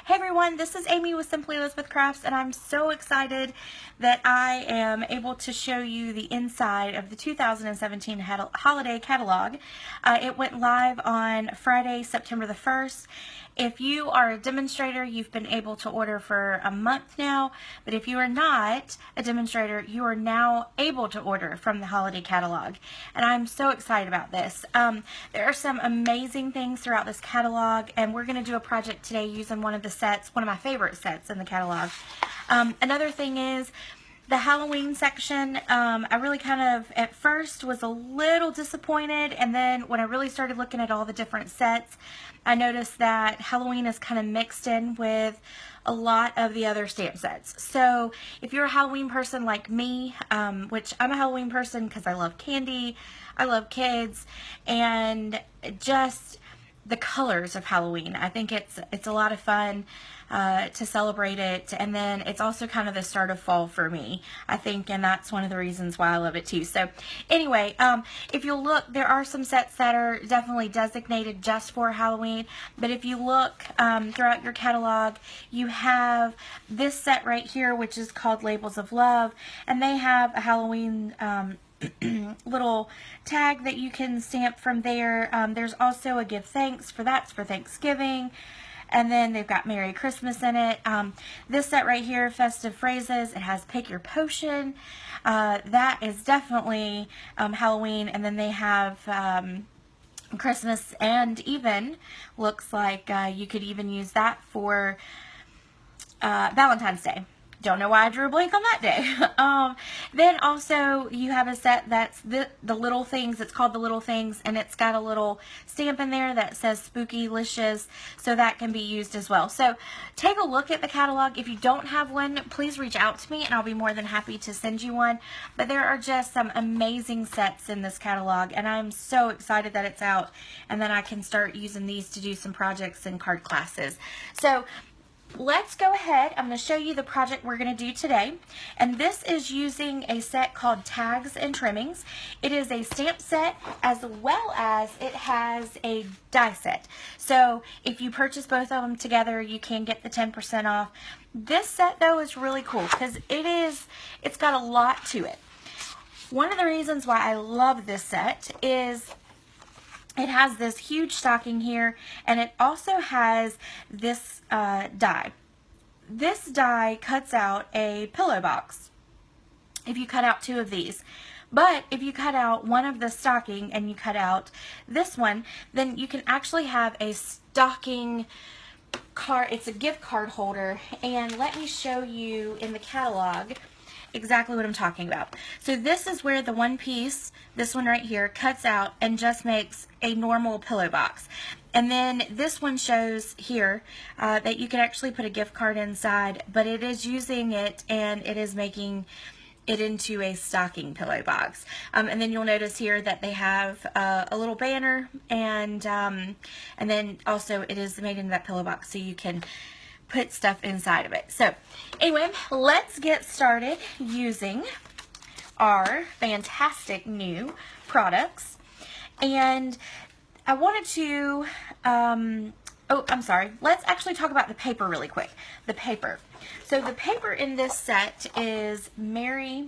Hey everyone, this is Amy with Simply Elizabeth Crafts, and I'm so excited that I am able to show you the inside of the 2017 holiday catalog. It went live on Friday, September the 1st. If you are a demonstrator, you've been able to order for a month now, but if you are not a demonstrator, you are now able to order from the holiday catalog, and I'm so excited about this. There are some amazing things throughout this catalog, and we're going to do a project today using one of the sets, one of my favorite sets in the catalog. Another thing is the Halloween section. I really kind of at first was a little disappointed, and then when I really started looking at all the different sets, I noticed that Halloween is kind of mixed in with a lot of the other stamp sets. So if you're a Halloween person like me, which I'm a Halloween person because I love candy, I love kids, and just the colors of Halloween. I think it's a lot of fun to celebrate it, and then it's also kind of the start of fall for me, I think, and that's one of the reasons why I love it too. So anyway, if you'll look, there are some sets that are definitely designated just for Halloween, but if you look throughout your catalog, you have this set right here, which is called Labels of Love, and they have a Halloween little tag that you can stamp from there. There's also a give thanks for Thanksgiving, and then they've got Merry Christmas in it. This set right here, Festive Phrases, it has Pick Your Potion. That is definitely Halloween, and then they have Christmas, and even looks like you could even use that for Valentine's Day. Don't know why I drew a blank on that day. Then also you have a set that's the Little Things. It's called the Little Things, and it's got a little stamp in there that says Spooky-licious, so that can be used as well. So take a look at the catalog. If you don't have one, please reach out to me and I'll be more than happy to send you one. But there are just some amazing sets in this catalog, and I'm so excited that it's out and then I can start using these to do some projects and card classes. So let's go ahead. I'm going to show you the project we're going to do today, and this is using a set called Tags and Trimmings. It is a stamp set as well as it has a die set. So if you purchase both of them together, you can get the 10% off. This set though is really cool because it's got a lot to it. One of the reasons why I love this set is it has this huge stocking here, and it also has this die. This die cuts out a pillow box if you cut out two of these. But if you cut out one of the stocking and you cut out this one, then you can actually have a stocking card. It's a gift card holder, and let me show you in the catalog exactly what I'm talking about. So this is where the one piece, this one right here, cuts out and just makes a normal pillow box. And then this one shows here that you can actually put a gift card inside, but it is using it and it is making it into a stocking pillow box. And then you'll notice here that they have a little banner, and then also it is made into that pillow box so you can put stuff inside of it. So anyway, let's get started using our fantastic new products. And I wanted to let's actually talk about the paper really quick. The paper. So the paper in this set is I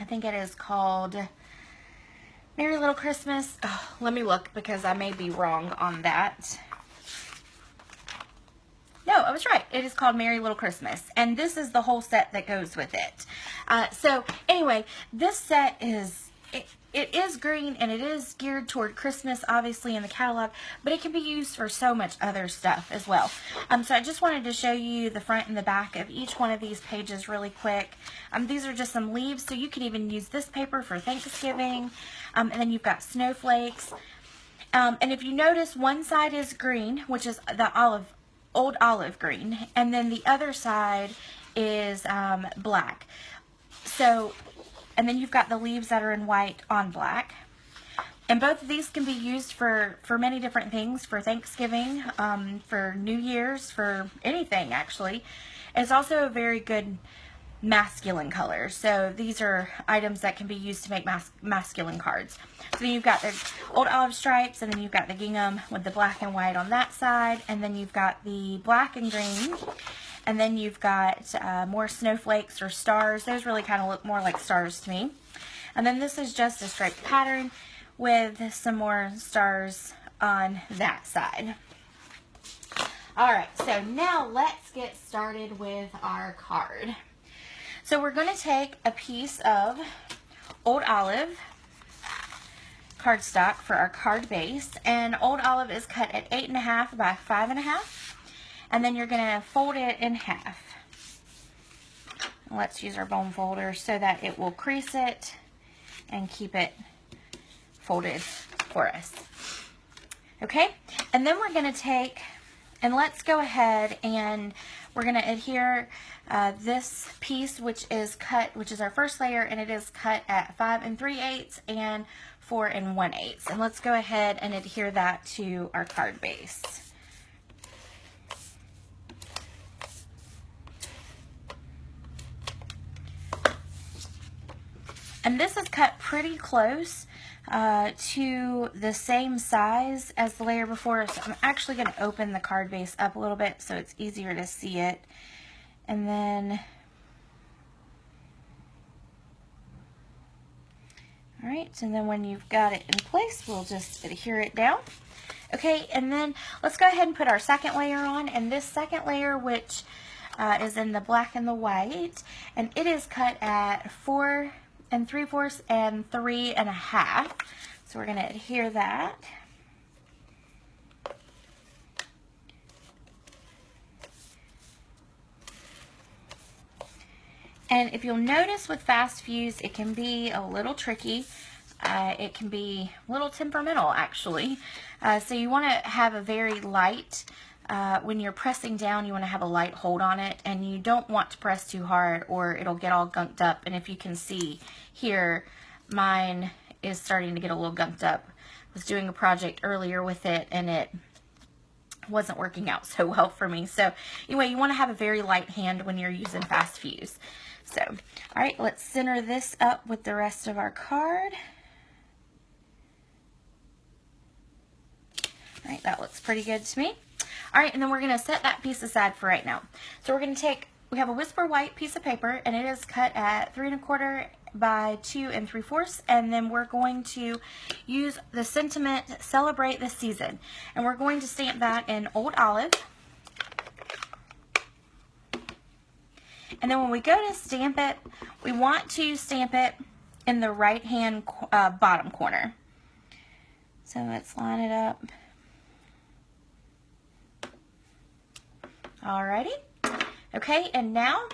think it is called Merry Little Christmas. Oh, let me look because I may be wrong on that. No, I was right. It is called Merry Little Christmas, and this is the whole set that goes with it. So anyway, this set is it is green, and it is geared toward Christmas, obviously, in the catalog, but it can be used for so much other stuff as well. So I just wanted to show you the front and the back of each one of these pages really quick. These are just some leaves, so you can even use this paper for Thanksgiving. And then you've got snowflakes. And if you notice, one side is green, which is the old olive green, and then the other side is black. So, and then you've got the leaves that are in white on black. And both of these can be used for many different things, for Thanksgiving, for New Year's, for anything actually. It's also a very good masculine colors. So these are items that can be used to make masculine cards. So then you've got the old olive stripes, and then you've got the gingham with the black and white on that side, and then you've got the black and green, and then you've got more snowflakes or stars. Those really kind of look more like stars to me. And then this is just a striped pattern with some more stars on that side. Alright, so now let's get started with our card. So we're going to take a piece of Old Olive cardstock for our card base, and Old Olive is cut at 8.5 by 5.5, and then you're going to fold it in half. Let's use our bone folder so that it will crease it and keep it folded for us. Okay, and then we're going to take, and let's go ahead and we're going to adhere this piece, which is our first layer, and it is cut at 5 3/8 and 4 1/8. And let's go ahead and adhere that to our card base. And this is cut pretty close to the same size as the layer before, so I'm actually going to open the card base up a little bit so it's easier to see it. And then, alright, and then when you've got it in place, we'll just adhere it down. Okay, and then let's go ahead and put our second layer on, and this second layer, which is in the black and the white, and it is cut at 4 3/4 and 3.5. So we're going to adhere that. And if you'll notice with fast fuse, it can be a little tricky. It can be a little temperamental, actually. So you want to have a very light, when you're pressing down, you want to have a light hold on it, and you don't want to press too hard or it'll get all gunked up. And if you can see here, mine is starting to get a little gunked up. I was doing a project earlier with it, and it wasn't working out so well for me. So anyway, you want to have a very light hand when you're using fast fuse. So, all right, let's center this up with the rest of our card. All right, that looks pretty good to me. All right, and then we're going to set that piece aside for right now. So we're going to take, we have a Whisper White piece of paper, and it is cut at 3 1/4 by 2 3/4, and then we're going to use the sentiment "Celebrate the Season," and we're going to stamp that in Old Olive. And then when we go to stamp it, we want to stamp it in the right hand bottom corner. So let's line it up. Alrighty. Okay, and now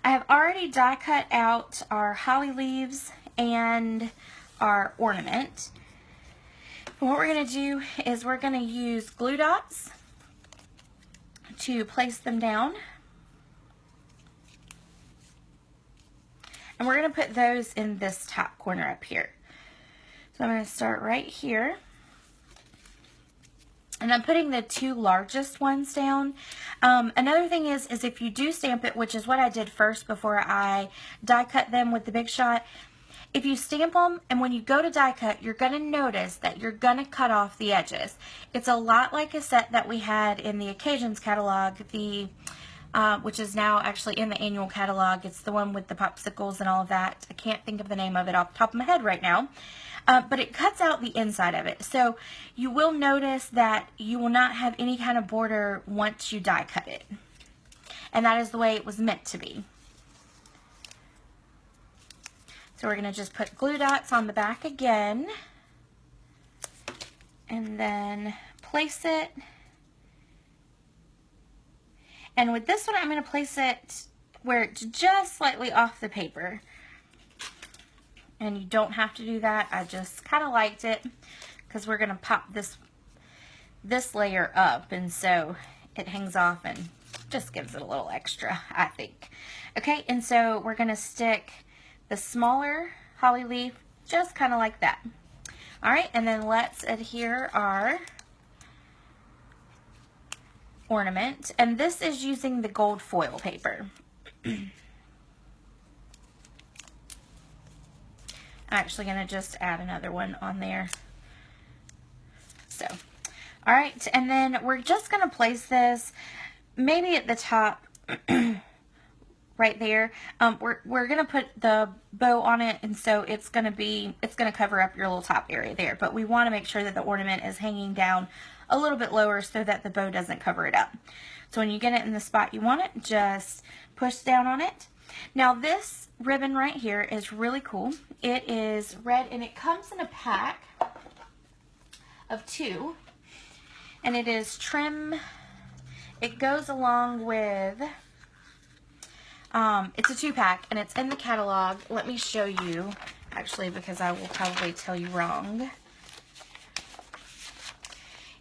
I have already die cut out our holly leaves and our ornament. And what we're going to do is we're going to use glue dots to place them down. And we're going to put those in this top corner up here. So I'm going to start right here. And I'm putting the 2 largest ones down. Another thing is if you do stamp it, which is what I did first before I die cut them with the Big Shot, if you stamp them and when you go to die cut, you're going to notice that you're going to cut off the edges. It's a lot like a set that we had in the Occasions catalog, which is now actually in the annual catalog. It's the one with the popsicles and all of that. I can't think of the name of it off the top of my head right now. But it cuts out the inside of it. So you will notice that you will not have any kind of border once you die cut it. And that is the way it was meant to be. So we're going to just put glue dots on the back again. And then place it. And with this one, I'm going to place it where it's just slightly off the paper. And you don't have to do that. I just kind of liked it because we're going to pop this layer up, and so it hangs off and just gives it a little extra, I think. Okay, and so we're going to stick the smaller holly leaf just kind of like that. All right, and then let's adhere our ornament, and this is using the gold foil paper. I'm actually going to just add another one on there. So, all right, and then we're just going to place this maybe at the top right there. We're going to put the bow on it, and so it's going to cover up your little top area there, but we want to make sure that the ornament is hanging down a little bit lower so that the bow doesn't cover it up. So when you get it in the spot you want it, just push down on it. Now this ribbon right here is really cool. It is red and it comes in a pack of 2, and it is trim. It goes along with, it's a 2-pack and it's in the catalog. Let me show you actually, because I will probably tell you wrong.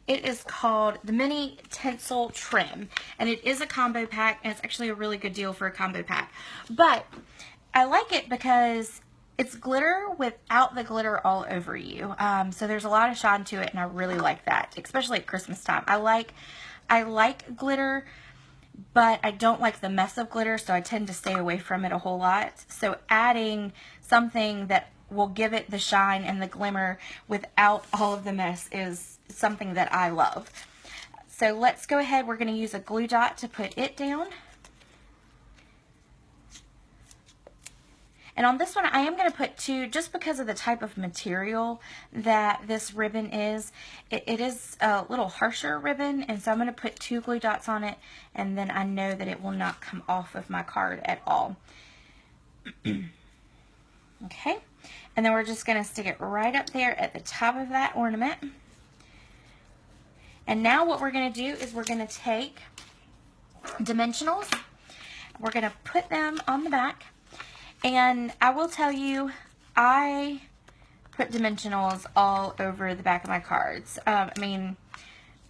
It is called the Mini Tinsel Trim, and it is a combo pack, and it's actually a really good deal for a combo pack. But I like it because it's glitter without the glitter all over you. So there's a lot of shine to it, and I really like that, especially at Christmas time. I like glitter, but I don't like the mess of glitter, so I tend to stay away from it a whole lot. So adding something that will give it the shine and the glimmer without all of the mess is something that I love. So let's go ahead. We're going to use a glue dot to put it down. And on this one, I am going to put 2 just because of the type of material that this ribbon is. It is a little harsher ribbon, and so I'm going to put 2 glue dots on it, and then I know that it will not come off of my card at all. Okay, and then we're just going to stick it right up there at the top of that ornament. And now what we're going to do is we're going to take dimensionals. We're going to put them on the back. And I will tell you, I put dimensionals all over the back of my cards. I mean,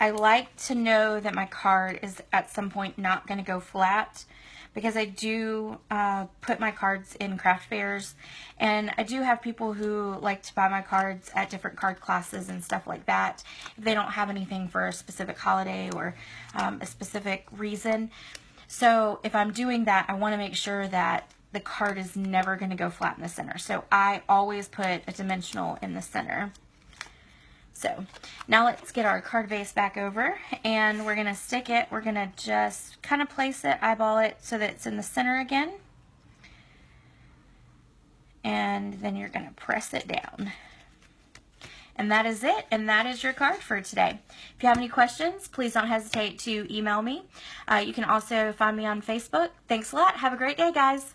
I like to know that my card is at some point not going to go flat, because I do put my cards in craft fairs, and I do have people who like to buy my cards at different card classes and stuff like that if they don't have anything for a specific holiday or a specific reason. So if I'm doing that, I want to make sure that the card is never going to go flat in the center. So I always put a dimensional in the center. So now let's get our card base back over, and we're going to stick it. We're going to just kind of place it, eyeball it so that it's in the center again. And then you're going to press it down. And that is it, and that is your card for today. If you have any questions, please don't hesitate to email me. You can also find me on Facebook. Thanks a lot. Have a great day, guys.